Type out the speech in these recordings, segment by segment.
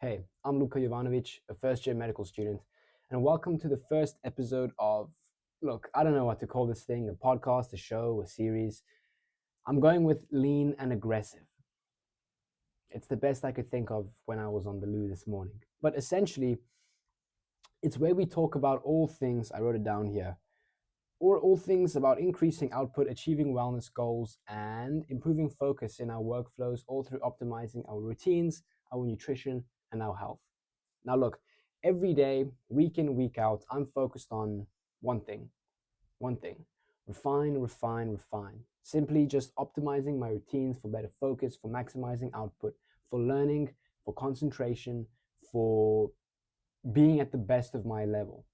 Hey, I'm Luka Jovanovic, a first year medical student, and welcome to the first episode of, look, I don't know what to call this thing, a podcast, a show, a series. I'm going with lean and aggressive. It's the best I could think of when I was on the loo this morning. But essentially, it's where we talk about all things, I wrote it down here, or all things about increasing output, achieving wellness goals, and improving focus in our workflows, all through optimizing our routines, our nutrition, and our health. Now, look, every day, week in, week out, I'm focused on one thing, one thing refine, refine, refine. Simply just optimizing my routines for better focus, for maximizing output, for learning, for concentration, for being at the best of my level.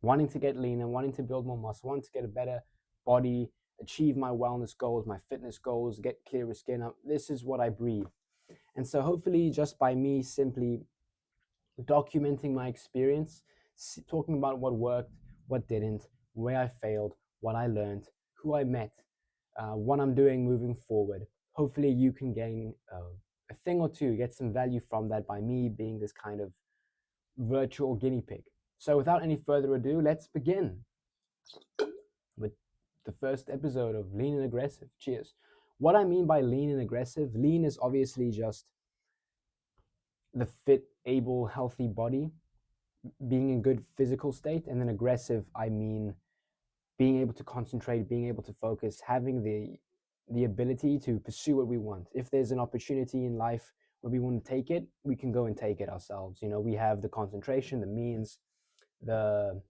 Wanting to get leaner, wanting to build more muscle, wanting to get a better body, achieve my wellness goals, my fitness goals, get clearer skin. This is what I breathe. And so, hopefully, just by me simply documenting my experience, talking about what worked, what didn't, where I failed, what I learned, who I met, what I'm doing moving forward. Hopefully, you can gain a thing or two, get some value from that by me being this kind of virtual guinea pig. So, without any further ado, let's begin with the first episode of Lean and Aggressive. Cheers. What I mean by lean and aggressive, lean is obviously just the fit, able, healthy body being in good physical state, and then aggressive, I mean being able to concentrate, being able to focus, having the ability to pursue what we want. If there's an opportunity in life where we want to take it, we can go and take it ourselves. We have the concentration, the means, the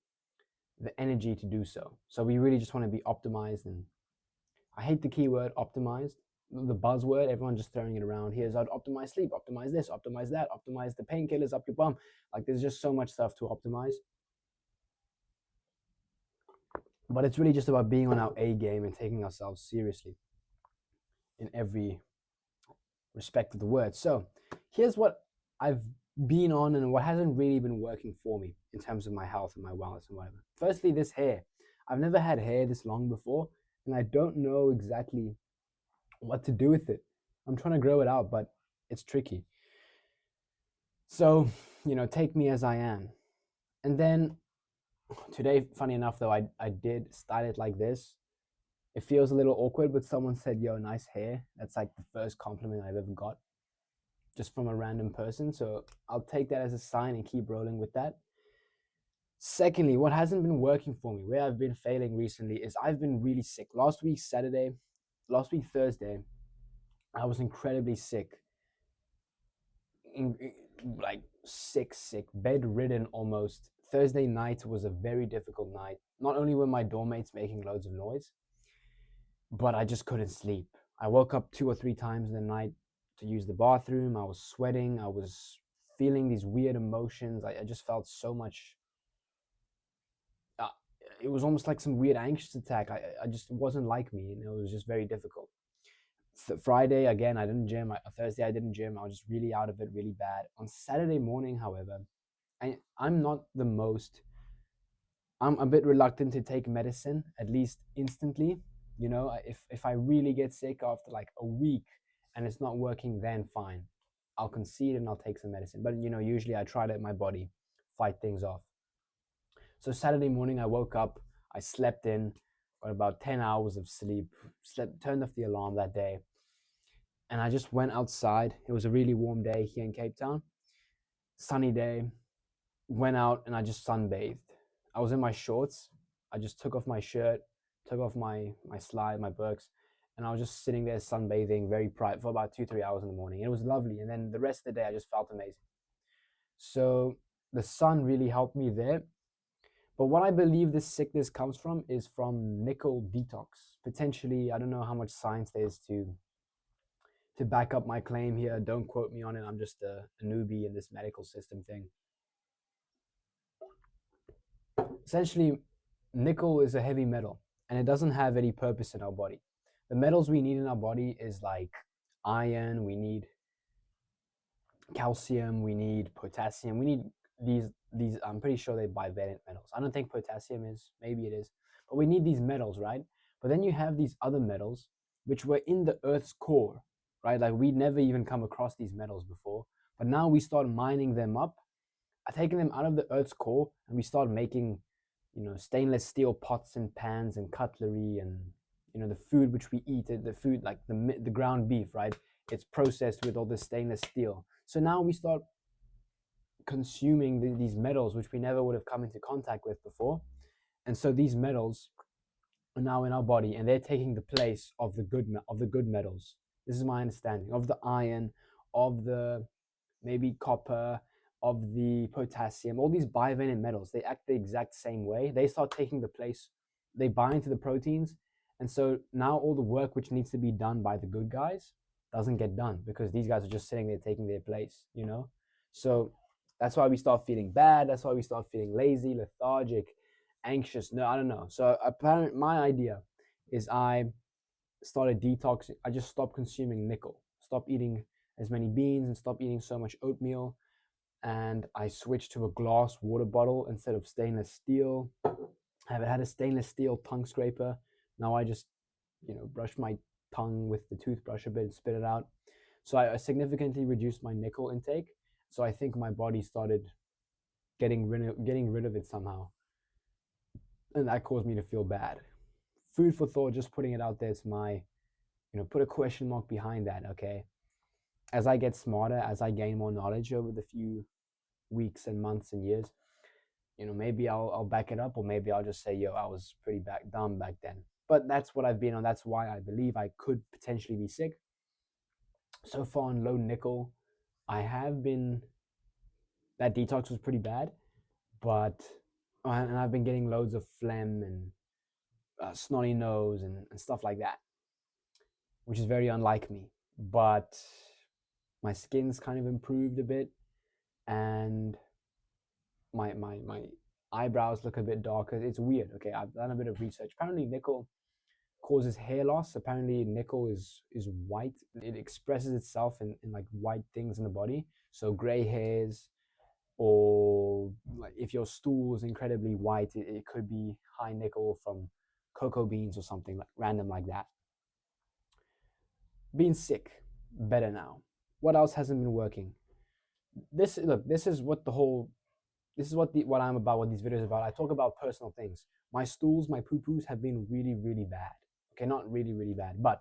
the energy to do so. So we really just want to be optimized. And I hate the keyword optimized, the buzzword. Everyone just throwing it around. Here's how to optimize sleep, optimize this, optimize that, optimize the painkillers up your bum. Like, there's just so much stuff to optimize. But it's really just about being on our A game and taking ourselves seriously in every respect of the word. So here's what I've been on and what hasn't really been working for me in terms of my health and my wellness and whatever. Firstly, this hair. I've never had hair this long before, and I don't know exactly what to do with it. I'm trying to grow it out, but it's tricky. So, take me as I am. And then today, funny enough, though, I did style it like this. It feels a little awkward, but someone said, "Yo, nice hair." That's like the first compliment I've ever got just from a random person. So I'll take that as a sign and keep rolling with that. Secondly, what hasn't been working for me, where I've been failing recently, is I've been really sick. Last week, Thursday, I was incredibly sick. Like sick, bedridden almost. Thursday night was a very difficult night. Not only were my dorm mates making loads of noise, but I just couldn't sleep. I woke up 2 or 3 times in the night to use the bathroom. I was sweating. I was feeling these weird emotions. I just felt so much. Uh, it was almost like some weird anxious attack. I just wasn't like me, and it was just very difficult. Friday again, I didn't gym. Thursday, I didn't gym. I was just really out of it, really bad. On Saturday morning, however, I'm not the most. I'm a bit reluctant to take medicine, at least instantly. If I really get sick after like a week and it's not working, then fine, I'll concede and I'll take some medicine. But usually I try to let my body fight things off. So Saturday morning, I woke up, I slept in, got about 10 hours of sleep, turned off the alarm that day, and I just went outside. It was a really warm day here in Cape Town, sunny day. Went out and I just sunbathed. I was in my shorts. I just took off my shirt, took off my slide, my Birks, and I was just sitting there sunbathing, very bright, for about 2 3 hours in the morning. It was lovely, and then the rest of the day I just felt amazing. So the sun really helped me there. But what I believe this sickness comes from is from nickel detox. Potentially, I don't know how much science there is to back up my claim here. Don't quote me on it. I'm just a newbie in this medical system thing. Essentially, nickel is a heavy metal and it doesn't have any purpose in our body. The metals we need in our body is like iron, we need calcium, we need potassium, we need these I'm pretty sure they're bivalent metals. I don't think potassium is, maybe it is, but we need these metals, right? But then you have these other metals which were in the earth's core, right? Like we'd never even come across these metals before, But now we start mining them up, taking them out of the Earth's core, and we start making, stainless steel pots and pans and cutlery, and the food which we eat, the food like the ground beef, right? It's processed with all this stainless steel. So now we start consuming these metals which we never would have come into contact with before, and so these metals are now in our body, and they're taking the place of the good metals. This is my understanding of the iron, of the maybe copper, of the potassium. All these bivalent metals, they act the exact same way. They start taking the place, they bind to the proteins, and so now all the work which needs to be done by the good guys doesn't get done because these guys are just sitting there taking their place, So that's why we start feeling bad. That's why we start feeling lazy, lethargic, anxious. No, I don't know. So apparently my idea is I started detoxing. I just stopped consuming nickel, stopped eating as many beans, and stopped eating so much oatmeal. And I switched to a glass water bottle instead of stainless steel. I had a stainless steel tongue scraper. Now I just, brush my tongue with the toothbrush a bit and spit it out. So I significantly reduced my nickel intake. So I think my body started getting rid of it somehow, and that caused me to feel bad. Food for thought. Just putting it out there. It's my, put a question mark behind that. Okay, as I get smarter, as I gain more knowledge over the few weeks and months and years, maybe I'll back it up, or maybe I'll just say, yo, I was pretty dumb back then. But that's what I've been on. That's why I believe I could potentially be sick. So far on low nickel, I have been. That detox was pretty bad, and I've been getting loads of phlegm and snotty nose and stuff like that, which is very unlike me. But my skin's kind of improved a bit, and my eyebrows look a bit darker. It's weird. Okay, I've done a bit of research. Apparently, nickel causes hair loss. Apparently, nickel is white. It expresses itself in like white things in the body. So gray hairs, or like if your stool is incredibly white, it could be high nickel from cocoa beans or something like random like that. Being sick, better now. What else hasn't been working? This is what what I'm about, what these videos are about. I talk about personal things. My stools, my poo-poos have been really, really bad. Okay, not really, really bad, but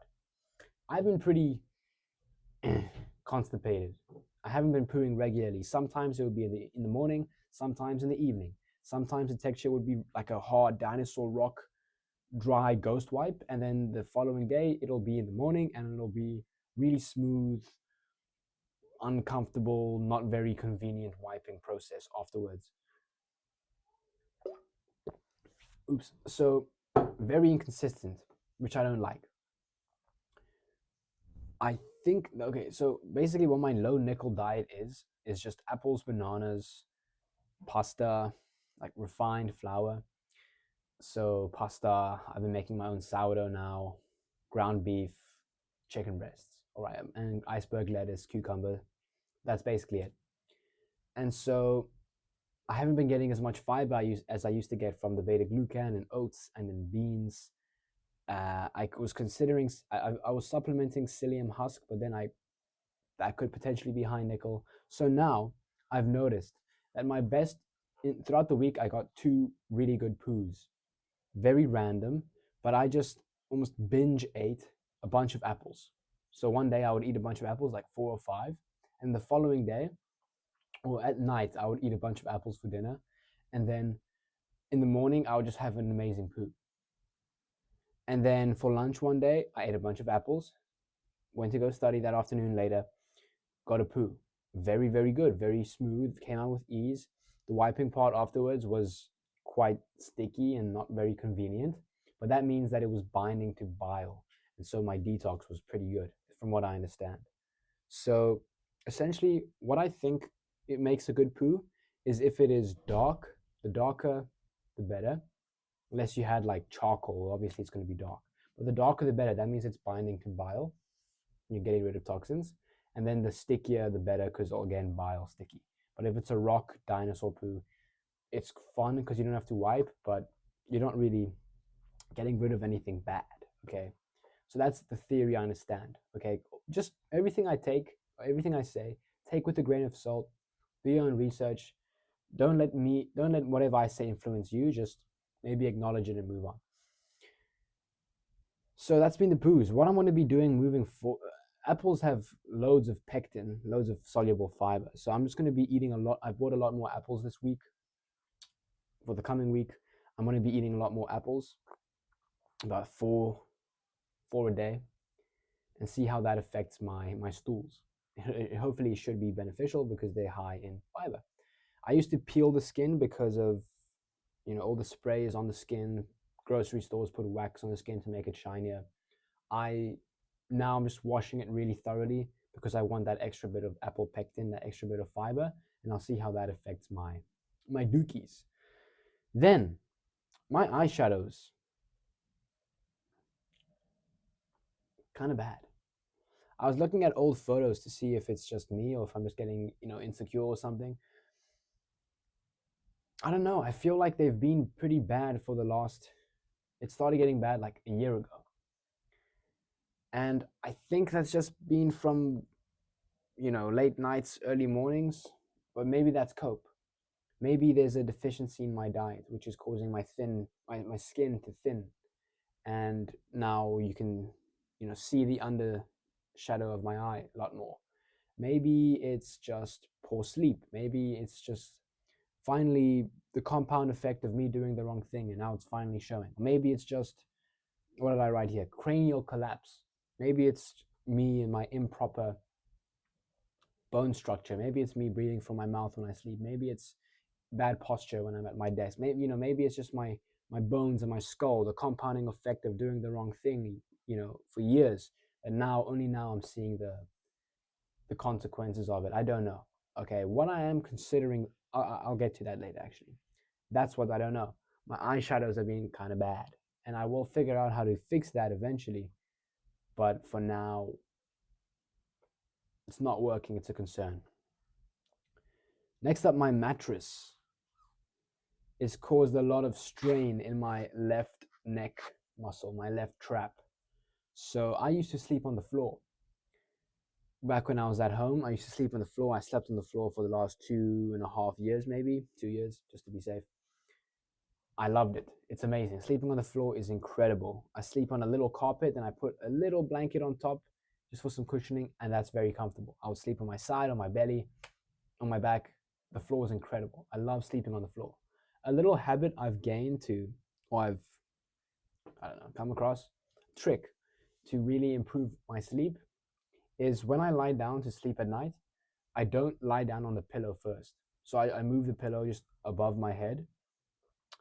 I've been pretty constipated. I haven't been pooing regularly. Sometimes it would be in the morning, sometimes in the evening. Sometimes the texture would be like a hard dinosaur rock, dry ghost wipe, and then the following day it'll be in the morning and it'll be really smooth, uncomfortable, not very convenient wiping process afterwards. Oops. So very inconsistent, which I don't like. I think, okay, so basically what my low nickel diet is just apples, bananas, pasta, like refined flour. So pasta, I've been making my own sourdough now, ground beef, chicken breasts, all right, and iceberg lettuce, cucumber. That's basically it. And so I haven't been getting as much fiber as I used to get from the beta glucan and oats and then beans. I was considering, I was supplementing psyllium husk, but then that could potentially be high nickel. So now I've noticed that throughout the week, I got 2 really good poos. Very random, but I just almost binge ate a bunch of apples. So one day I would eat a bunch of apples, like 4 or 5, and the following day, or at night, I would eat a bunch of apples for dinner, and then in the morning, I would just have an amazing poo. And then for lunch one day, I ate a bunch of apples, went to go study that afternoon later, got a poo. Very, very good, very smooth, came out with ease. The wiping part afterwards was quite sticky and not very convenient, but that means that it was binding to bile. And so my detox was pretty good, from what I understand. So essentially, what I think it makes a good poo is if it is dark. The darker, the better. Unless you had like charcoal, obviously it's going to be dark. But the darker, the better. That means it's binding to bile. You're getting rid of toxins. And then the stickier, the better, because again, bile sticky. But if it's a rock dinosaur poo, it's fun because you don't have to wipe, but you're not really getting rid of anything bad. Okay, so that's the theory I understand. Okay, just everything I say, take with a grain of salt, do your own research. Don't let whatever I say influence you. Just maybe acknowledge it and move on. So that's been the booze. What I'm going to be doing moving forward, apples have loads of pectin, loads of soluble fiber. So I'm just going to be eating a lot. I bought a lot more apples this week. For the coming week, I'm going to be eating a lot more apples, about four a day, and see how that affects my stools. It hopefully should be beneficial because they're high in fiber. I used to peel the skin because of, all the sprays on the skin. Grocery stores put wax on the skin to make it shinier. I'm just washing it really thoroughly because I want that extra bit of apple pectin, that extra bit of fiber, and I'll see how that affects my dookies. Then my eyeshadows, kind of bad. I was looking at old photos to see if it's just me or if I'm just getting, insecure or something. I don't know. I feel like they've been pretty bad for the last, it started getting bad like a year ago. And I think that's just been from, late nights, early mornings, but maybe that's cope. Maybe there's a deficiency in my diet, which is causing my skin to thin. And now you can, see the under shadow of my eye a lot more. Maybe it's just poor sleep. Maybe it's just finally the compound effect of me doing the wrong thing and now it's finally showing. Maybe it's just, what did I write here? Cranial collapse. Maybe it's me and my improper bone structure. Maybe it's me breathing from my mouth when I sleep. Maybe it's bad posture when I'm at my desk. Maybe it's just my bones and my skull, the compounding effect of doing the wrong thing, for years. And now, only now I'm seeing the consequences of it. I don't know. Okay, what I am considering, I'll get to that later actually. That's what I don't know. My eyeshadows are being kind of bad. And I will figure out how to fix that eventually. But for now, it's not working. It's a concern. Next up, my mattress is caused a lot of strain in my left neck muscle, my left trap. So I used to sleep on the floor. Back when I was at home, I used to sleep on the floor. I slept on the floor for the last 2.5 years, maybe 2 years, just to be safe. I loved it. It's amazing. Sleeping on the floor is incredible. I sleep on a little carpet and I put a little blanket on top just for some cushioning, and that's very comfortable. I would sleep on my side, on my belly, on my back. The floor is incredible. I love sleeping on the floor. A little habit I've gained come across, trick to really improve my sleep is when I lie down to sleep at night, I don't lie down on the pillow first. So I move the pillow just above my head,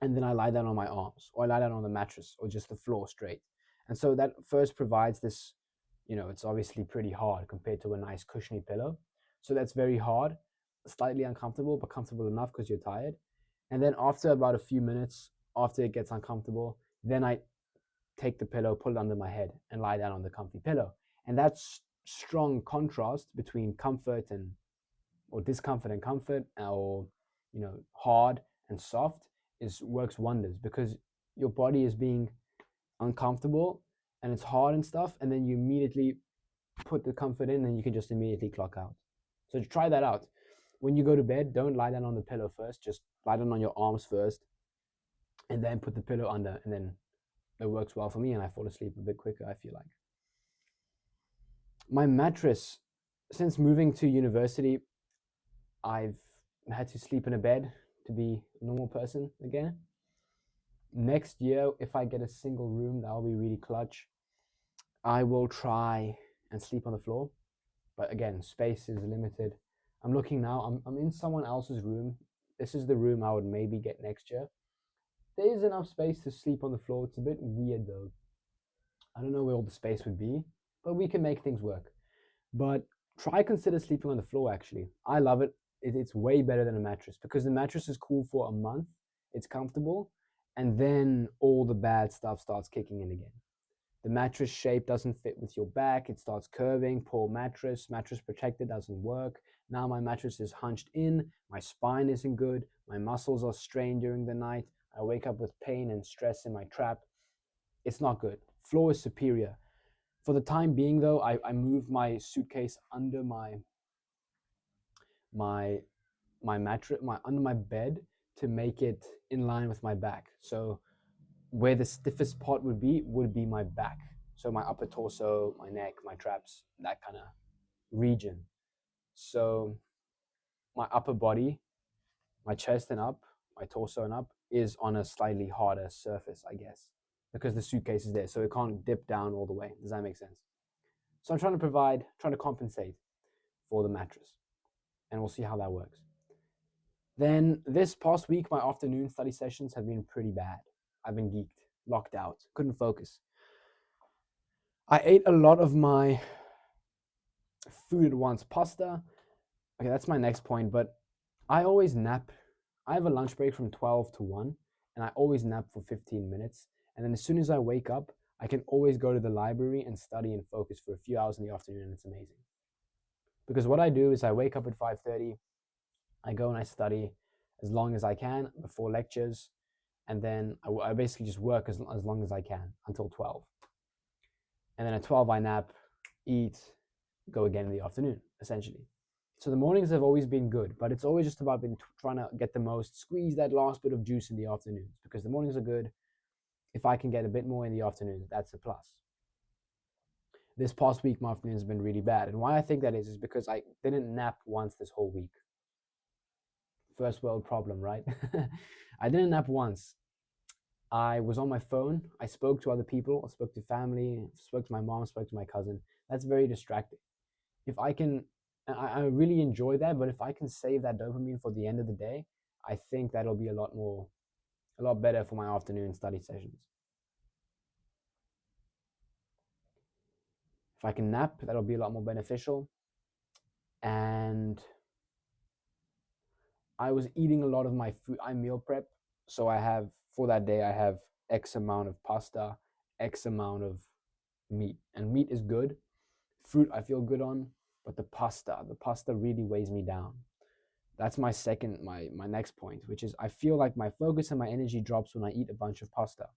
and then I lie down on my arms, or I lie down on the mattress, or just the floor straight. And so that first provides this, it's obviously pretty hard compared to a nice cushiony pillow. So that's very hard, slightly uncomfortable, but comfortable enough because you're tired. And then after about a few minutes, after it gets uncomfortable, then I take the pillow, put it under my head, and lie down on the comfy pillow. And that's strong contrast between comfort or discomfort and comfort, or hard and soft, works wonders because your body is being uncomfortable and it's hard and stuff, and then you immediately put the comfort in and you can just immediately clock out. So try that out. When you go to bed, don't lie down on the pillow first, just lie down on your arms first and then put the pillow under, and then it works well for me and I fall asleep a bit quicker, I feel like. My mattress, since moving to university, I've had to sleep in a bed to be a normal person again. Next year, if I get a single room, that'll be really clutch. I will try and sleep on the floor, but again, space is limited. I'm looking now, I'm in someone else's room. This is the room I would maybe get next year. There is enough space to sleep on the floor. It's a bit weird though. I don't know where all the space would be, but we can make things work. But consider sleeping on the floor actually. I love it. It's way better than a mattress because the mattress is cool for a month. It's comfortable. And then all the bad stuff starts kicking in again. The mattress shape doesn't fit with your back. It starts curving. Poor mattress. Mattress protector doesn't work. Now my mattress is hunched in. My spine isn't good. My muscles are strained during the night. I wake up with pain and stress in my trap. It's not good. Floor is superior. For the time being though, I moved my suitcase under my my mattress, my under my bed, to make it in line with my back. So where the stiffest part would be my back. So my upper torso, my neck, my traps, that kind of region. So my upper body, my chest and up, my torso and up is on a slightly harder surface, I guess, because the suitcase is there, so it can't dip down all the way. Does that make sense? So I'm trying to compensate for the mattress, and we'll see how that works. Then this past week, my afternoon study sessions have been pretty bad. I've been geeked, locked out, couldn't focus. I ate a lot of my food at once. Pasta. Okay, that's my next point, but I always nap. I have a lunch break from 12 to 1, and I always nap for 15 minutes. And then as soon as I wake up, I can always go to the library and study and focus for a few hours in the afternoon, and it's amazing. Because what I do is I wake up at 5:30, I go and I study as long as I can before lectures, and then I basically just work as long as I can until 12. And then at 12, I nap, eat, go again in the afternoon, essentially. So the mornings have always been good, but it's always just about trying to get the most, squeeze that last bit of juice in the afternoons, because the mornings are good. If I can get a bit more in the afternoons, that's a plus. This past week, my afternoons have been really bad. And why I think that is because I didn't nap once this whole week. First world problem, right? I didn't nap once. I was on my phone. I spoke to other people. I spoke to family, spoke to my mom, spoke to my cousin. That's very distracting. If I can, I really enjoy that, but if I can save that dopamine for the end of the day, I think that'll be a lot better for my afternoon study sessions. If I can nap, that'll be a lot more beneficial. And I was eating a lot of my food. I meal prep. So I have, for that day, I have X amount of pasta, X amount of meat. And meat is good. Fruit, I feel good on. But the pasta really weighs me down. That's my next point, which is I feel like my focus and my energy drops when I eat a bunch of pasta.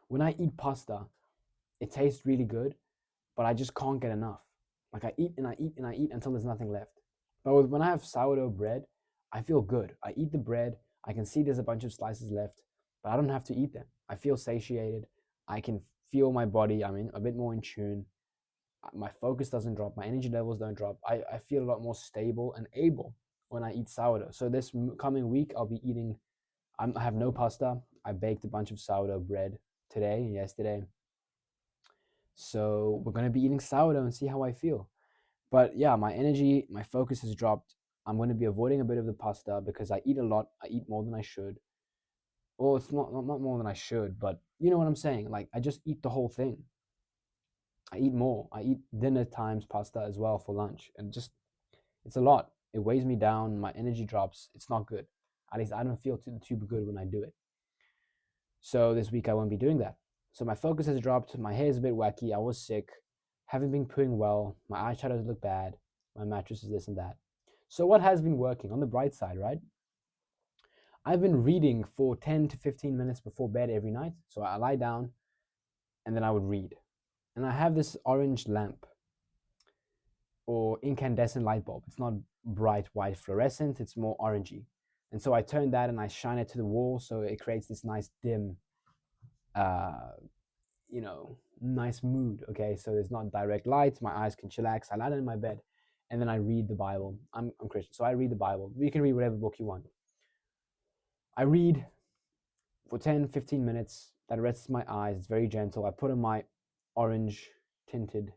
When I eat pasta, it tastes really good, but I just can't get enough. Like I eat and I eat and I eat until there's nothing left. But when I have sourdough bread, I feel good. I eat the bread, I can see there's a bunch of slices left, but I don't have to eat them. I feel satiated. I can feel my body. I'm a bit more in tune. My focus doesn't drop. My energy levels don't drop. I feel a lot more stable and able when I eat sourdough. So this coming week, I'll be eating, I have no pasta. I baked a bunch of sourdough bread today and yesterday. So we're going to be eating sourdough and see how I feel. But yeah, my energy, my focus has dropped. I'm going to be avoiding a bit of the pasta because I eat a lot. I eat more than I should. Well, it's not more than I should, but you know what I'm saying? Like, I just eat the whole thing. I eat more. I eat dinner times pasta as well for lunch. And just, it's a lot. It weighs me down. My energy drops. It's not good. At least I don't feel too good when I do it. So this week I won't be doing that. So my focus has dropped. My hair is a bit wacky. I was sick. Haven't been pooing well. My eyeshadows look bad. My mattress is this and that. So what has been working on the bright side, right? I've been reading for 10 to 15 minutes before bed every night. So I lie down and then I would read. And I have this orange lamp or incandescent light bulb. It's not bright white fluorescent, it's more orangey. And so I turn that and I shine it to the wall so it creates this nice dim, nice mood. Okay, so there's not direct light, my eyes can chillax. I lie down in my bed and then I read the Bible. I'm Christian, so I read the Bible. You can read whatever book you want. I read for 10, 15 minutes. That rests my eyes. It's very gentle. I put on my orange tinted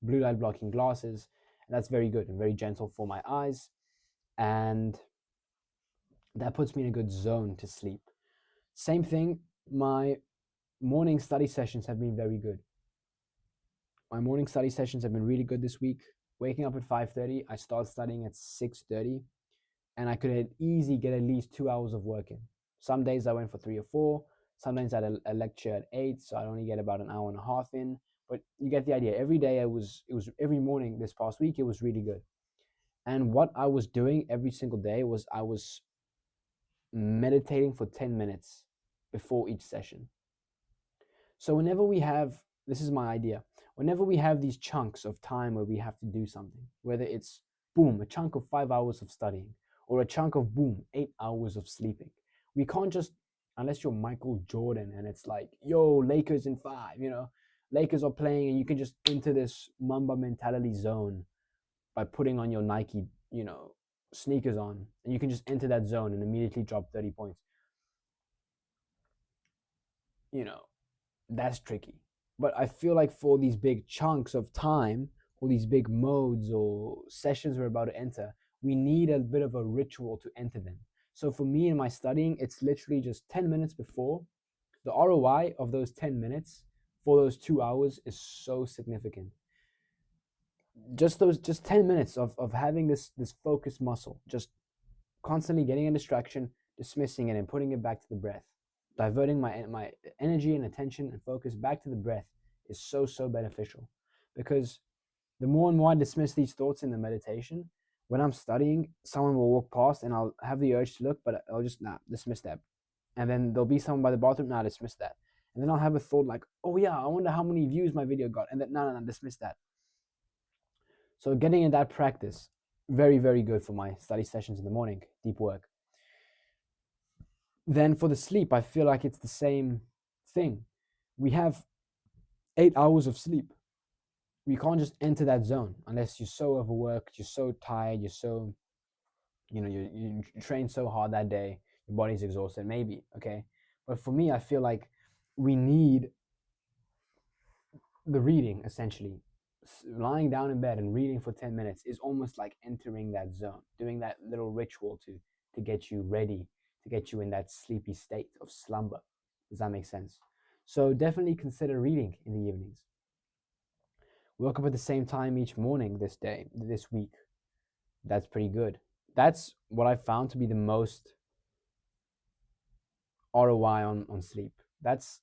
blue light blocking glasses, and that's very good and very gentle for my eyes. And that puts me in a good zone to sleep. Same thing, my morning study sessions have been very good. My morning study sessions have been really good this week. Waking up at 5:30, I start studying at 6:30, and I could easily get at least 2 hours of work in. Some days I went for 3 or 4. Sometimes I had a lecture at 8, so I only get about an hour and a half in. But you get the idea. Every day it was every morning this past week, it was really good. And what I was doing every single day was I was meditating for 10 minutes before each session. So whenever we have, this is my idea, whenever we have these chunks of time where we have to do something, whether it's boom, a chunk of 5 hours of studying, or a chunk of boom, 8 hours of sleeping, we can't just, unless you're Michael Jordan and it's like, yo, Lakers in 5, Lakers are playing and you can just enter this Mamba mentality zone by putting on your Nike, sneakers on, and you can just enter that zone and immediately drop 30 points. That's tricky. But I feel like for these big chunks of time, or these big modes or sessions we're about to enter, we need a bit of a ritual to enter them. So for me in my studying, it's literally just 10 minutes before. The ROI of those 10 minutes for those 2 hours is so significant. Just 10 minutes of having this focus muscle, just constantly getting a distraction, dismissing it, and putting it back to the breath, diverting my energy and attention and focus back to the breath is so beneficial. Because the more and more I dismiss these thoughts in the meditation, when I'm studying, someone will walk past and I'll have the urge to look, but I'll just dismiss that. And then there'll be someone by the bathroom, dismiss that. And then I'll have a thought like, oh yeah, I wonder how many views my video got, and then dismiss that. So getting in that practice, very, very good for my study sessions in the morning, deep work. Then for the sleep, I feel like it's the same thing. We have 8 hours of sleep. We can't just enter that zone unless you're so overworked, you're so tired, you're so, you train so hard that day, your body's exhausted, maybe, okay? But for me, I feel like we need the reading, essentially. Lying down in bed and reading for 10 minutes is almost like entering that zone, doing that little ritual to get you ready, to get you in that sleepy state of slumber. Does that make sense? So definitely consider reading in the evenings. Woke up at the same time each morning this week. That's pretty good. That's what I found to be the most ROI on sleep. That's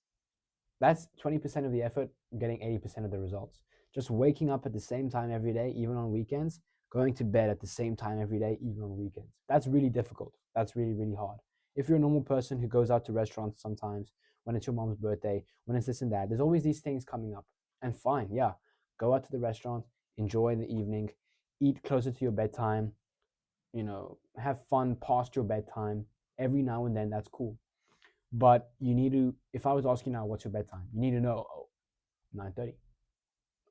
20% of the effort, getting 80% of the results. Just waking up at the same time every day, even on weekends, going to bed at the same time every day, even on weekends. That's really difficult. That's really, really hard. If you're a normal person who goes out to restaurants sometimes, when it's your mom's birthday, when it's this and that, there's always these things coming up. And fine, yeah, go out to the restaurant, enjoy the evening, eat closer to your bedtime, have fun past your bedtime. Every now and then, that's cool. But you need to, if I was asking now, what's your bedtime? You need to know, 9:30.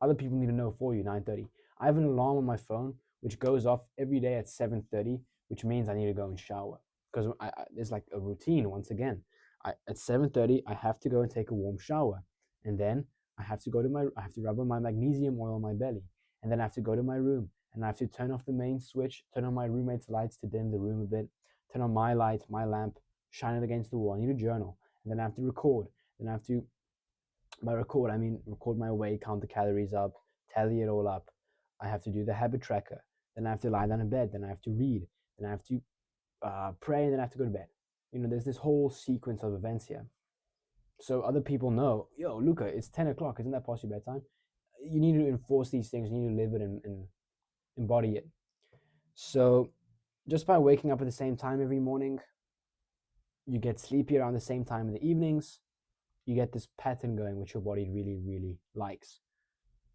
Other people need to know for you, 9:30. I have an alarm on my phone which goes off every day at 7:30, which means I need to go and shower. Because there's like a routine, once again. At 7:30, I have to go and take a warm shower. And then I have to rub on my magnesium oil on my belly. And then I have to go to my room. And I have to turn off the main switch, turn on my roommate's lights to dim the room a bit, turn on my light, my lamp, shine it against the wall. I need a journal. And then I have to record. Then I have to, by record, I mean record my weight, count the calories up, tally it all up. I have to do the habit tracker. Then I have to lie down in bed. Then I have to read. Then I have to pray. And then I have to go to bed. There's this whole sequence of events here. So other people know, yo, Luca, it's 10 o'clock. Isn't that past your bedtime? You need to enforce these things. You need to live it and embody it. So just by waking up at the same time every morning, you get sleepy around the same time in the evenings, you get this pattern going, which your body really, really likes.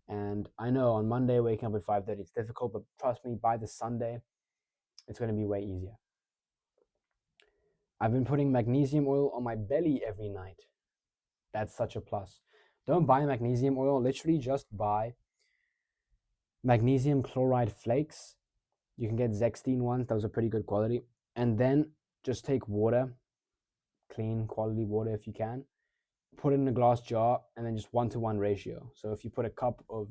And I know on Monday, waking up at 5:30, it's difficult, but trust me, by the Sunday, it's going to be way easier. I've been putting magnesium oil on my belly every night. That's such a plus. Don't buy magnesium oil, literally just buy magnesium chloride flakes. You can get Zextine ones, those are pretty good quality. And then just take water, clean quality water if you can, put it in a glass jar, and then just 1-to-1 ratio. So if you put a cup of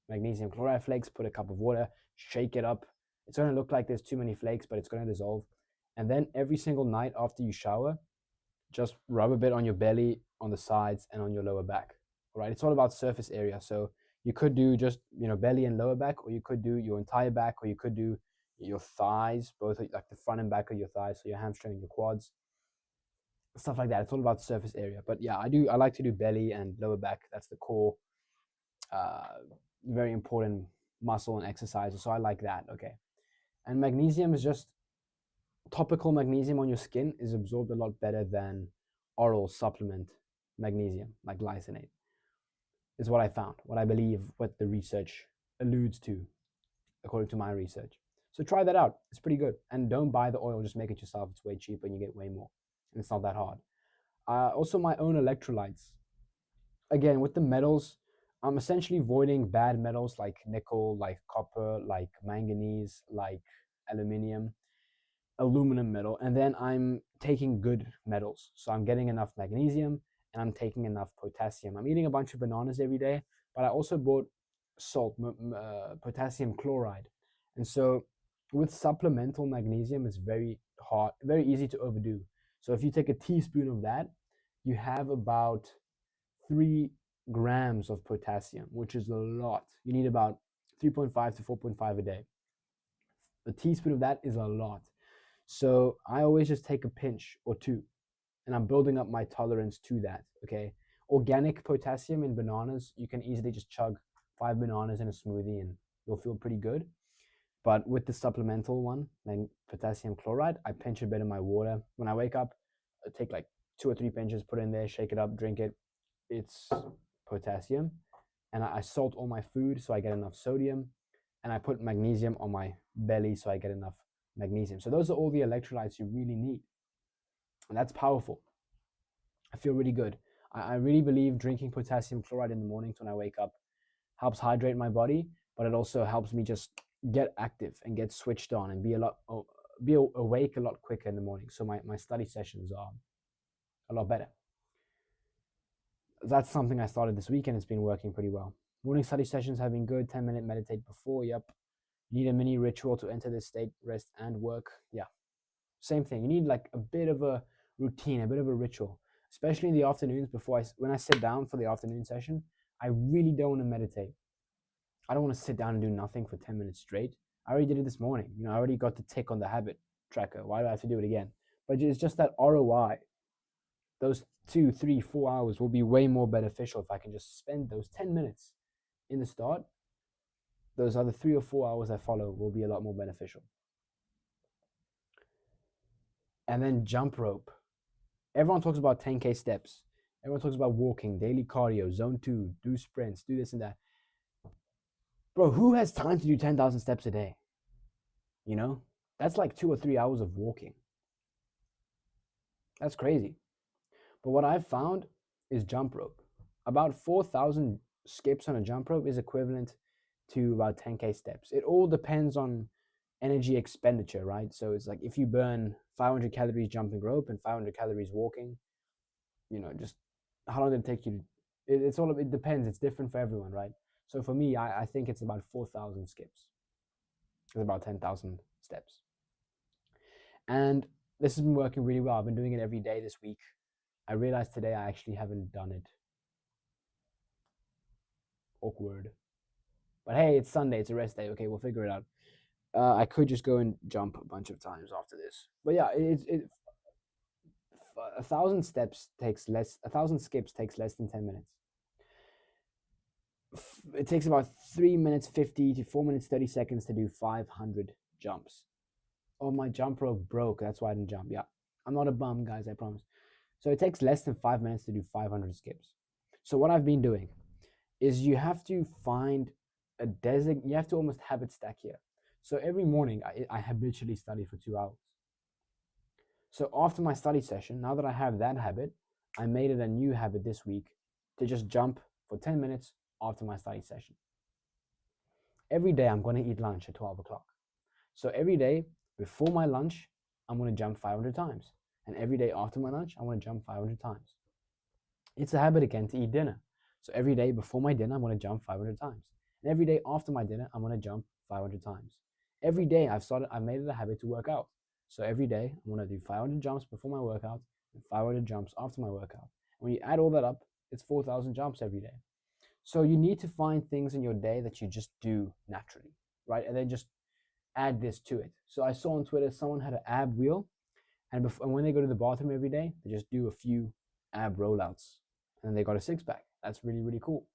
magnesium chloride flakes, put a cup of water, shake it up. It's going to look like there's too many flakes, but it's going to dissolve. And then every single night after you shower, just rub a bit on your belly, on the sides, and on your lower back. All right, it's all about surface area. So you could do just, belly and lower back, or you could do your entire back, or you could do your thighs, both like the front and back of your thighs, so your hamstring and your quads, stuff like that. It's all about surface area. But yeah, I like to do belly and lower back. That's the core, very important muscle and exercises. So I like that. Okay. And magnesium is just topical magnesium on your skin is absorbed a lot better than oral supplement magnesium like glycinate. is what I found, what I believe, what the research alludes to, according to my research. So try that out. It's pretty good. And don't buy the oil, just make it yourself. It's way cheaper and you get way more. And it's not that hard. Also, my own electrolytes. Again, with the metals, I'm essentially avoiding bad metals like nickel, like copper, like manganese, like aluminium, aluminum metal, and then I'm taking good metals. So I'm getting enough magnesium and I'm taking enough potassium. I'm eating a bunch of bananas every day, but I also bought salt, potassium chloride. And so with supplemental magnesium, it's very hard, very easy to overdo. So if you take a teaspoon of that, you have about 3 grams of potassium, which is a lot. You need about 3.5 to 4.5 a day. A teaspoon of that is a lot. So I always just take a pinch or two, and I'm building up my tolerance to that. Okay. Organic potassium in bananas, you can easily just chug 5 bananas in a smoothie and you'll feel pretty good. But with the supplemental one, like potassium chloride, I pinch a bit in my water. When I wake up, I take like 2 or 3 pinches, put it in there, shake it up, drink it. It's potassium. And I salt all my food so I get enough sodium. And I put magnesium on my belly so I get enough magnesium. So those are all the electrolytes you really need. And that's powerful. I feel really good. I really believe drinking potassium chloride in the mornings when I wake up helps hydrate my body, but it also helps me just get active and get switched on and be awake a lot quicker in the morning. So my study sessions are a lot better. That's something I started this weekend. It's been working pretty well. Morning study sessions have been good. 10-minute meditate before. Yep. You need a mini ritual to enter this state, rest, and work. Yeah. Same thing. You need like a bit of a routine, a bit of a ritual, especially in the afternoons when I sit down for the afternoon session. I really don't want to meditate. I don't want to sit down and do nothing for 10 minutes straight. I already did it this morning. I already got the tick on the habit tracker. Why do I have to do it again? But it's just that ROI. Those 2, 3, 4 hours will be way more beneficial if I can just spend those 10 minutes in the start. Those other 3 or 4 hours I follow will be a lot more beneficial. And then jump rope. Everyone talks about 10K steps. Everyone talks about walking, daily cardio, zone 2, do sprints, do this and that. Bro, who has time to do 10,000 steps a day? That's like 2 or 3 hours of walking. That's crazy. But what I've found is jump rope. About 4,000 skips on a jump rope is equivalent to about 10K steps. It all depends on energy expenditure, right? So it's like if you burn 500 calories jumping rope and 500 calories walking, just how long did it take you? It depends. It's different for everyone, right? So for me, I think it's about 4,000 skips. It's about 10,000 steps. And this has been working really well. I've been doing it every day this week. I realized today I actually haven't done it. Awkward. But hey, it's Sunday. It's a rest day. Okay, we'll figure it out. I could just go and jump a bunch of times after this. But yeah, 1,000 steps takes less. 1,000 skips takes less than 10 minutes. It takes about 3 minutes 50 to 4 minutes 30 seconds to do 500 jumps. Oh, my jump rope broke. That's why I didn't jump. Yeah, I'm not a bum, guys. I promise. So it takes less than 5 minutes to do 500 skips. So what I've been doing is you have to find you have to almost habit stack here. So every morning I habitually study for 2 hours. So after my study session, now that I have that habit, I made it a new habit this week to just jump for 10 minutes after my study session. Every day I'm going to eat lunch at 12 o'clock. So every day before my lunch, I'm going to jump 500 times. And every day after my lunch, I want to jump 500 times. It's a habit again to eat dinner. So every day before my dinner, I'm going to jump 500 times. And every day after my dinner, I'm going to jump 500 times. Every day I've made it a habit to work out. So every day I'm going to do 500 jumps before my workout and 500 jumps after my workout. When you add all that up, it's 4,000 jumps every day. So you need to find things in your day that you just do naturally, right? And then just add this to it. So I saw on Twitter someone had an ab wheel, and when they go to the bathroom every day, they just do a few ab rollouts, and they got a six-pack. That's really, really cool.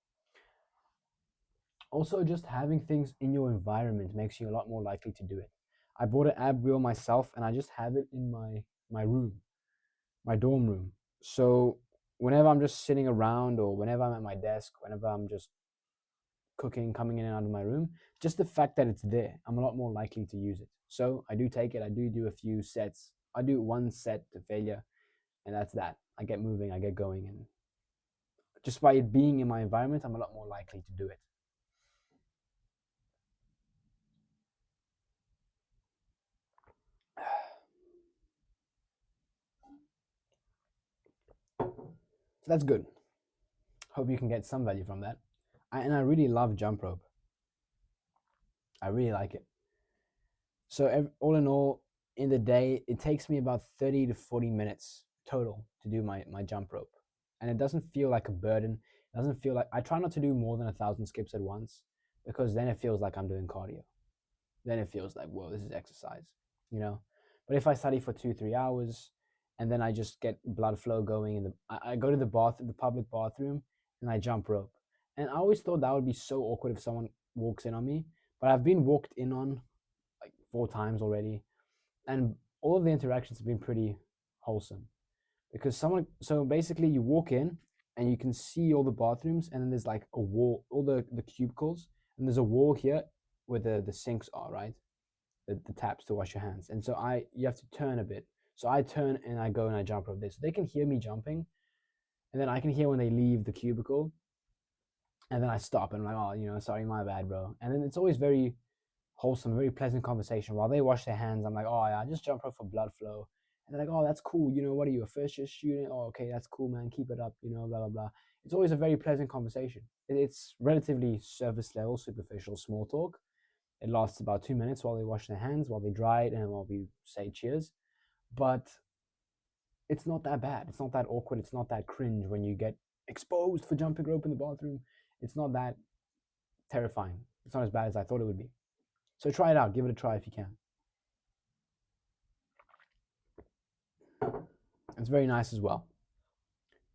Also, just having things in your environment makes you a lot more likely to do it. I bought an ab wheel myself, and I just have it in my room, my dorm room. So whenever I'm just sitting around or whenever I'm at my desk, whenever I'm just cooking, coming in and out of my room, just the fact that it's there, I'm a lot more likely to use it. So I do take it. I do a few sets. I do one set to failure, and that's that. I get moving, I get going, and just by it being in my environment, I'm a lot more likely to do it. So that's good. Hope you can get some value from that. And I really love jump rope. I really like it. So all in all, in the day, it takes me about 30 to 40 minutes total to do my jump rope. And it doesn't feel like a burden. It doesn't feel like I try not to do more than 1,000 skips at once because then it feels like I'm doing cardio. Then it feels like, whoa, this is exercise, you know? But if I study for 2, 3 hours and then I just get blood flow going I go to the public bathroom and I jump rope. And I always thought that would be so awkward if someone walks in on me, but I've been walked in on like 4 times already, and all of the interactions have been pretty wholesome because so basically you walk in and you can see all the bathrooms, and then there's like a wall, all the cubicles, and there's a wall here where the sinks are, right? The taps to wash your hands. And so you have to turn a bit. So I turn and I go and I jump over this. So they can hear me jumping, and then I can hear when they leave the cubicle, and then I stop and I'm like, oh, sorry, my bad, bro. And then it's always very wholesome, very pleasant conversation. While they wash their hands, I'm like, oh yeah, I just jump rope for blood flow. And they're like, oh, that's cool. What are you, a first year student? Oh, okay, that's cool, man. Keep it up, blah, blah, blah. It's always a very pleasant conversation. It's relatively surface level, superficial small talk. It lasts about 2 minutes while they wash their hands, while they dry it, and while we say cheers. But it's not that bad. It's not that awkward. It's not that cringe when you get exposed for jumping rope in the bathroom. It's not that terrifying. It's not as bad as I thought it would be. So try it out. Give it a try if you can. It's very nice as well.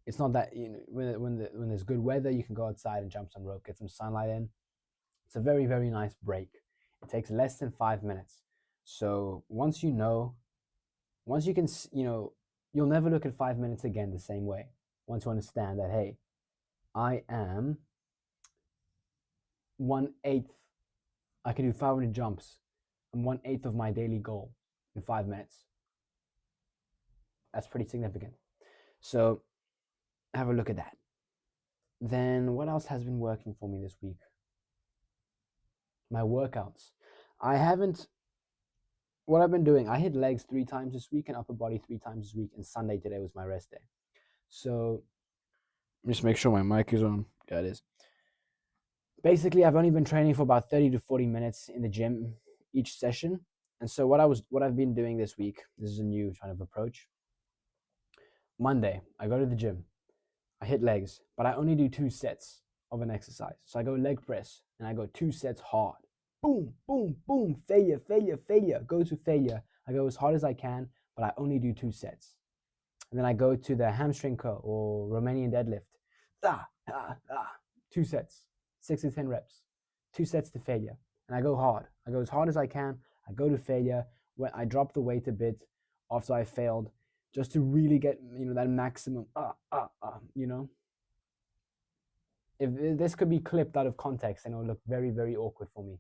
It's not that when there's good weather, you can go outside and jump some rope, get some sunlight in. It's a very, very nice break. It takes less than 5 minutes. So once you can, you'll never look at 5 minutes again the same way. Once you understand that, hey, I am 1/8. I can do 500 jumps. I'm 1/8 of my daily goal in 5 minutes. That's pretty significant. So have a look at that. Then what else has been working for me this week? My workouts. I haven't What I've been doing, I hit legs 3 times this week and upper body 3 times this week, and Sunday today was my rest day. So just make sure my mic is on. Yeah, it is. Basically, I've only been training for about 30 to 40 minutes in the gym each session. And so what I've been doing this week, this is a new kind of approach. Monday, I go to the gym. I hit legs, but I only do 2 sets of an exercise. So I go leg press and I go 2 sets hard. Boom, boom, boom, failure, failure, failure, go to failure. I go as hard as I can, but I only do 2 sets. And then I go to the hamstring curl or Romanian deadlift. 2 sets, 6 to 10 reps, 2 sets to failure. And I go hard. I go as hard as I can. I go to failure. When I drop the weight a bit after I failed, just to really get that maximum. If this could be clipped out of context, and it would look very, very awkward for me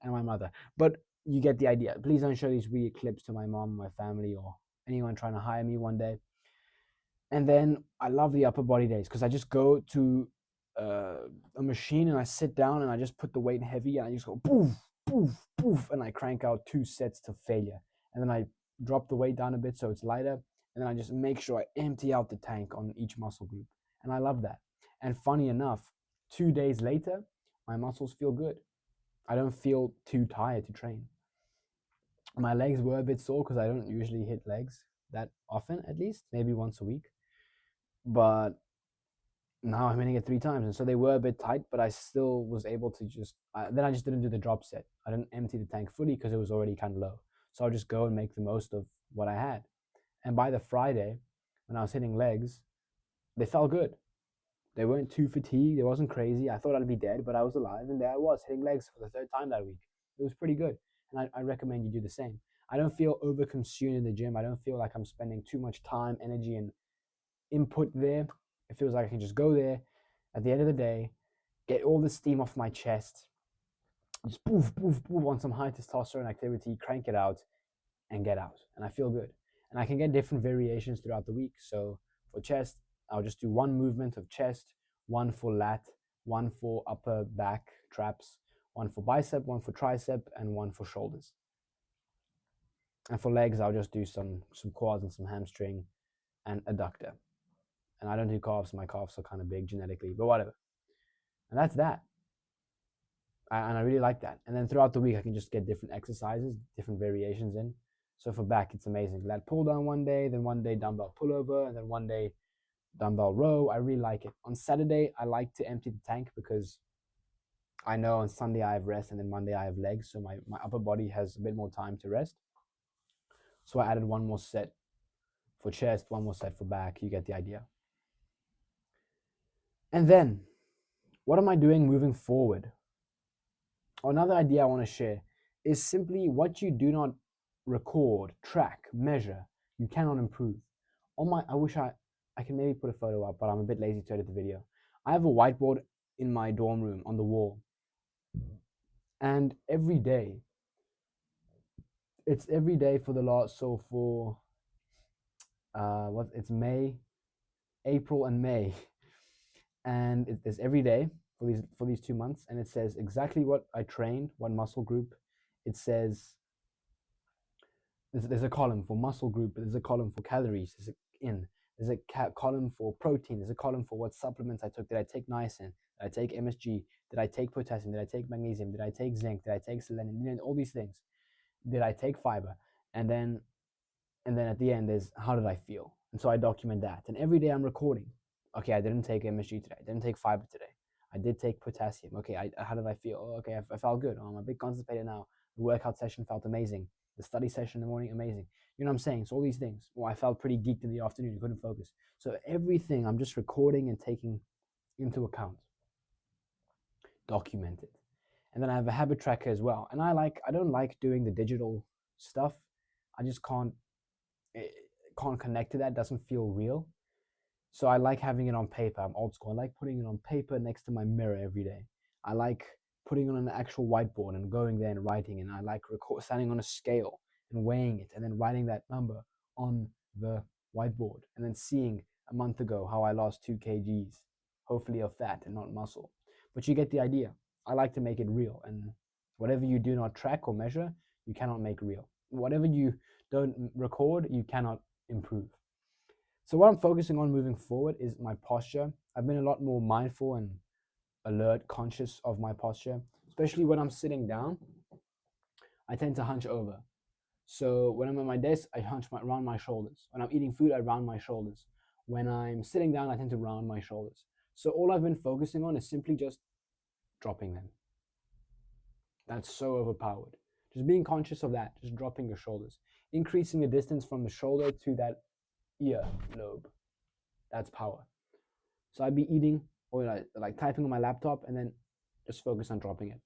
and my mother. But you get the idea. Please don't show these weird clips to my mom, my family, or anyone trying to hire me one day. And then I love the upper body days because I just go to a machine and I sit down and I just put the weight heavy and I just go poof, poof, poof, and I crank out 2 sets to failure. And then I drop the weight down a bit so it's lighter. And then I just make sure I empty out the tank on each muscle group. And I love that. And funny enough, 2 days later, my muscles feel good. I don't feel too tired to train. My legs were a bit sore because I don't usually hit legs that often, at least, maybe once a week. But now I'm hitting it 3 times. And so they were a bit tight, but I still was able to then I just didn't do the drop set. I didn't empty the tank fully because it was already kind of low. So I'll just go and make the most of what I had. And by the Friday, when I was hitting legs, they felt good. They weren't too fatigued. It wasn't crazy. I thought I'd be dead, but I was alive. And there I was hitting legs for the 3rd time that week. It was pretty good. And I recommend you do the same. I don't feel overconsumed in the gym. I don't feel like I'm spending too much time, energy, and input there. It feels like I can just go there at the end of the day, get all the steam off my chest, just poof, poof, poof on some high testosterone activity, crank it out, and get out. And I feel good. And I can get different variations throughout the week. So for chest, I'll just do one movement of chest, one for lat, one for upper back traps, one for bicep, one for tricep, and one for shoulders. And for legs, I'll just do some quads and some hamstring and adductor. And I don't do calves. My calves are kind of big genetically, but whatever. And that's that. And I really like that. And then throughout the week, I can just get different exercises, different variations in. So for back, it's amazing. Lat pull down one day, then one day dumbbell pullover, and then one day dumbbell row. I really like it. On Saturday, I like to empty the tank because I know on Sunday I have rest and then Monday I have legs. So my upper body has a bit more time to rest. So I added one more set for chest, one more set for back. You get the idea. And then, what am I doing moving forward? Another idea I want to share is simply what you do not record, track, measure, you cannot improve. I wish I can maybe put a photo up, but I'm a bit lazy to edit the video. I have a whiteboard in my dorm room on the wall. And every day, it's every day for the last, so for, it's May, April and May. And it's every day for these 2 months, and it says exactly what I trained, what muscle group. It says there's a column for muscle group, there's a column for calories, there's a column for protein, there's a column for what supplements I took. Did I take niacin? Did I take MSG? Did I take potassium? Did I take magnesium? Did I take zinc? Did I take selenium? All these things. Did I take fiber? And then at the end there's how did I feel? And so I document that. And every day I'm recording. Okay, I didn't take MSG today. I didn't take fiber today. I did take potassium. Okay, how did I feel? Oh, okay, I felt good. Oh, I'm a bit constipated now. The workout session felt amazing. The study session in the morning, amazing. You know what I'm saying? So all these things. Well, I felt pretty geeked in the afternoon. Couldn't focus. So everything I'm just recording and taking into account. Document it. And then I have a habit tracker as well. And I don't like doing the digital stuff. I just can't connect to that. It doesn't feel real. So I like having it on paper. I'm old school. I like putting it on paper next to my mirror every day. I like putting it on an actual whiteboard and going there and writing. And I like standing on a scale and weighing it and then writing that number on the whiteboard and then seeing a month ago how I lost 2 kgs, hopefully of fat and not muscle. But you get the idea. I like to make it real. And whatever you do not track or measure, you cannot make real. Whatever you don't record, you cannot improve. So what I'm focusing on moving forward is my posture. I've been a lot more mindful and alert, conscious of my posture, especially when I'm sitting down. I tend to hunch over. So when I'm at my desk, I hunch round my shoulders. When I'm eating food, I round my shoulders. When I'm sitting down, I tend to round my shoulders. So all I've been focusing on is simply just dropping them. That's so overpowered. Just being conscious of that, just dropping your shoulders, increasing the distance from the shoulder to that ear lobe. That's power. So I'd be eating or like typing on my laptop and then just focus on dropping it.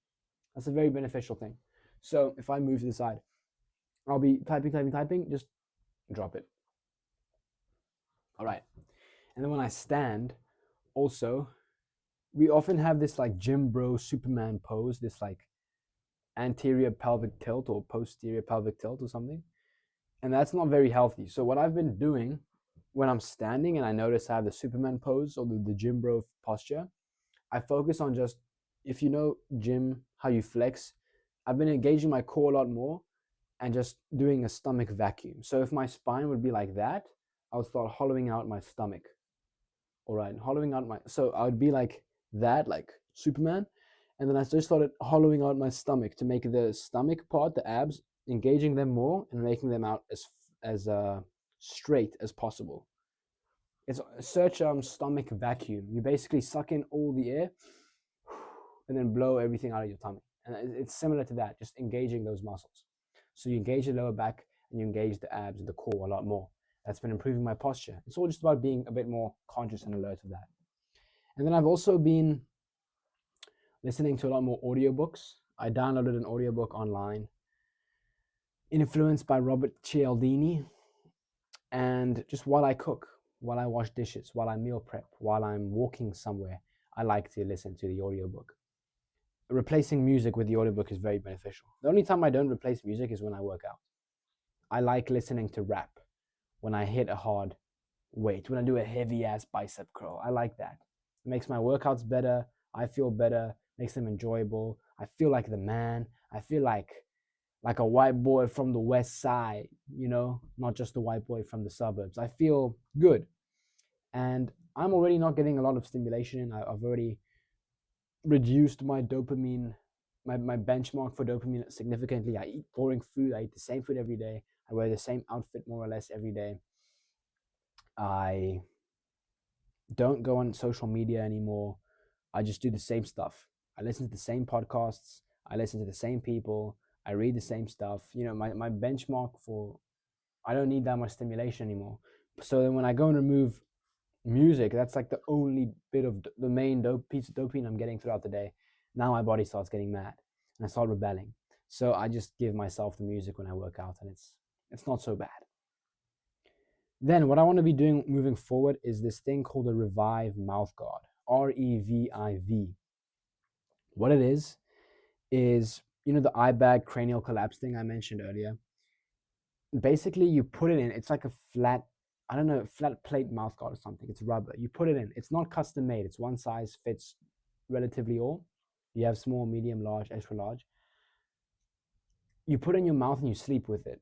That's a very beneficial thing. So if I move to the side, I'll be typing, just drop it. All right. And then when I stand, also, we often have this like gym bro Superman pose, this like anterior pelvic tilt or posterior pelvic tilt or something. And that's not very healthy. So what I've been doing when I'm standing and I notice I have the Superman pose or the gym bro posture, I focus on just, if you know gym, how you flex, I've been engaging my core a lot more and just doing a stomach vacuum. So if my spine would be like that, I would start hollowing out my stomach. All right, hollowing out so I would be like that, like Superman. And then I just started hollowing out my stomach to make the stomach part, the abs, engaging them more and making them out as straight as possible. It's search stomach vacuum. You basically suck in all the air and then blow everything out of your tummy. And it's similar to that, just engaging those muscles. So you engage the lower back and you engage the abs and the core a lot more. That's been improving my posture. It's all just about being a bit more conscious and alert of that. And then I've also been listening to a lot more audiobooks. I downloaded an audiobook online, influenced by Robert Cialdini. And just while I cook, while I wash dishes, while I meal prep, while I'm walking somewhere, I like to listen to the audiobook. Replacing music with the audiobook is very beneficial. The only time I don't replace music is when I work out. I like listening to rap when I hit a hard weight, when I do a heavy ass bicep curl. I like that. It makes my workouts better. I feel better, makes them enjoyable. I feel like the man. I feel like a white boy from the west side, not just a white boy from the suburbs. I feel good. And I'm already not getting a lot of stimulation. I've already reduced my dopamine, my benchmark for dopamine significantly. I eat boring food. I eat the same food every day. I wear the same outfit more or less every day. I don't go on social media anymore. I just do the same stuff. I listen to the same podcasts. I listen to the same people. I read the same stuff. My benchmark for, I don't need that much stimulation anymore. So then when I go and remove music, that's like the only bit of the main piece of dopamine I'm getting throughout the day. Now my body starts getting mad and I start rebelling. So I just give myself the music when I work out, and it's not so bad. Then what I want to be doing moving forward is this thing called a Revive mouth guard, REVIV. What it is the eye bag cranial collapse thing I mentioned earlier. Basically, you put it in. It's like a flat, I don't know, flat plate mouth guard or something. It's rubber. You put it in. It's not custom made. It's one size fits relatively all. You have small, medium, large, extra large. You put it in your mouth and you sleep with it.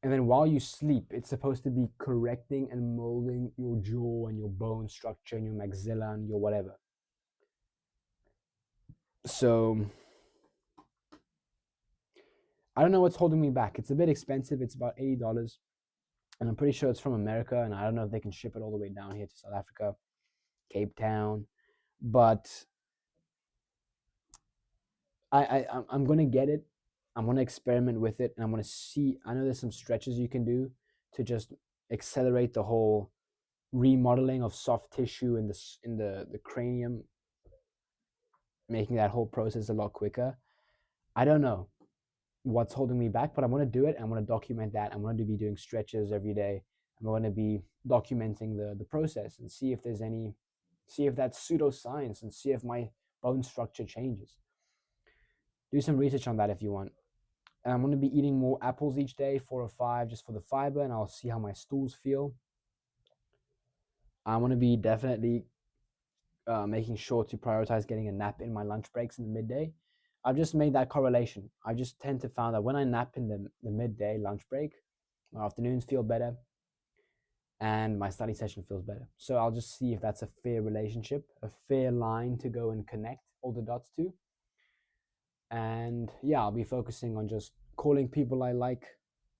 And then while you sleep, it's supposed to be correcting and molding your jaw and your bone structure and your maxilla and your whatever. So I don't know what's holding me back. It's a bit expensive. It's about $80. And I'm pretty sure it's from America. And I don't know if they can ship it all the way down here to South Africa, Cape Town. But I'm going to get it. I'm going to experiment with it. And I'm going to see. I know there's some stretches you can do to just accelerate the whole remodeling of soft tissue in the cranium, making that whole process a lot quicker. I don't know what's holding me back, but I'm going to do it. I'm going to document that. I'm going to be doing stretches every day. I'm going to be documenting the process and see if that's pseudoscience, and see if my bone structure changes. Do some research on that if you want. And I'm going to be eating more apples each day, 4 or 5, just for the fiber, and I'll see how my stools feel. I'm going to be definitely making sure to prioritize getting a nap in my lunch breaks in the midday. I've just made that correlation. I just tend to find that when I nap in the midday lunch break, my afternoons feel better and my study session feels better. So I'll just see if that's a fair relationship, a fair line to go and connect all the dots to. And yeah, I'll be focusing on just calling people I like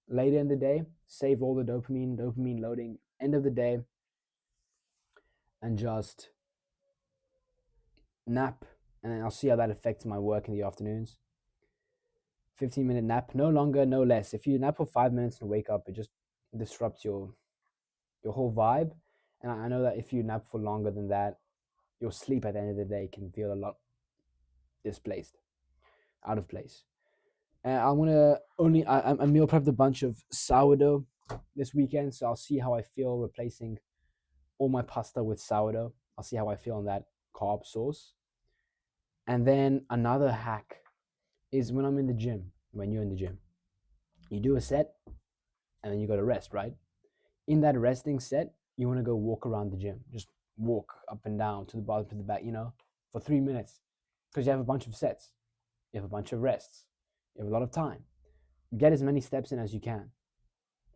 later in the day, save all the dopamine loading end of the day, and just nap. And then I'll see how that affects my work in the afternoons. 15-minute nap, no longer, no less. If you nap for 5 minutes and wake up, it just disrupts your whole vibe. And I know that if you nap for longer than that, your sleep at the end of the day can feel a lot displaced, out of place. And I'm gonna I meal prepped a bunch of sourdough this weekend, so I'll see how I feel replacing all my pasta with sourdough. I'll see how I feel on that carb source. And then another hack is when I'm in the gym, when you're in the gym, you do a set and then you go to rest, right? In that resting set, you want to go walk around the gym. Just walk up and down to the bottom, to the back, for 3 minutes, because you have a bunch of sets, you have a bunch of rests, you have a lot of time. Get as many steps in as you can.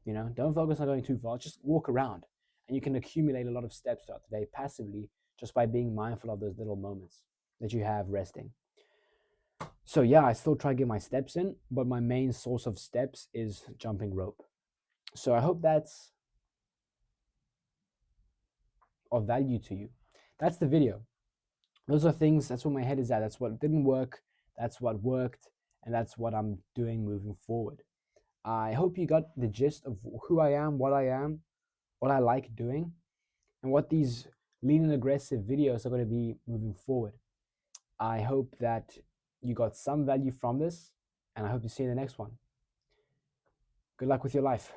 Don't focus on going too far. Just walk around, and you can accumulate a lot of steps throughout the day passively just by being mindful of those little moments that you have resting. So yeah, I still try to get my steps in, but my main source of steps is jumping rope. So I hope that's of value to you. That's the video. Those are things, that's where my head is at. That's what didn't work, that's what worked, and that's what I'm doing moving forward. I hope you got the gist of who I am, what I like doing, and what these lean and aggressive videos are going to be moving forward. I hope that you got some value from this, and I hope to see you in the next one. Good luck with your life.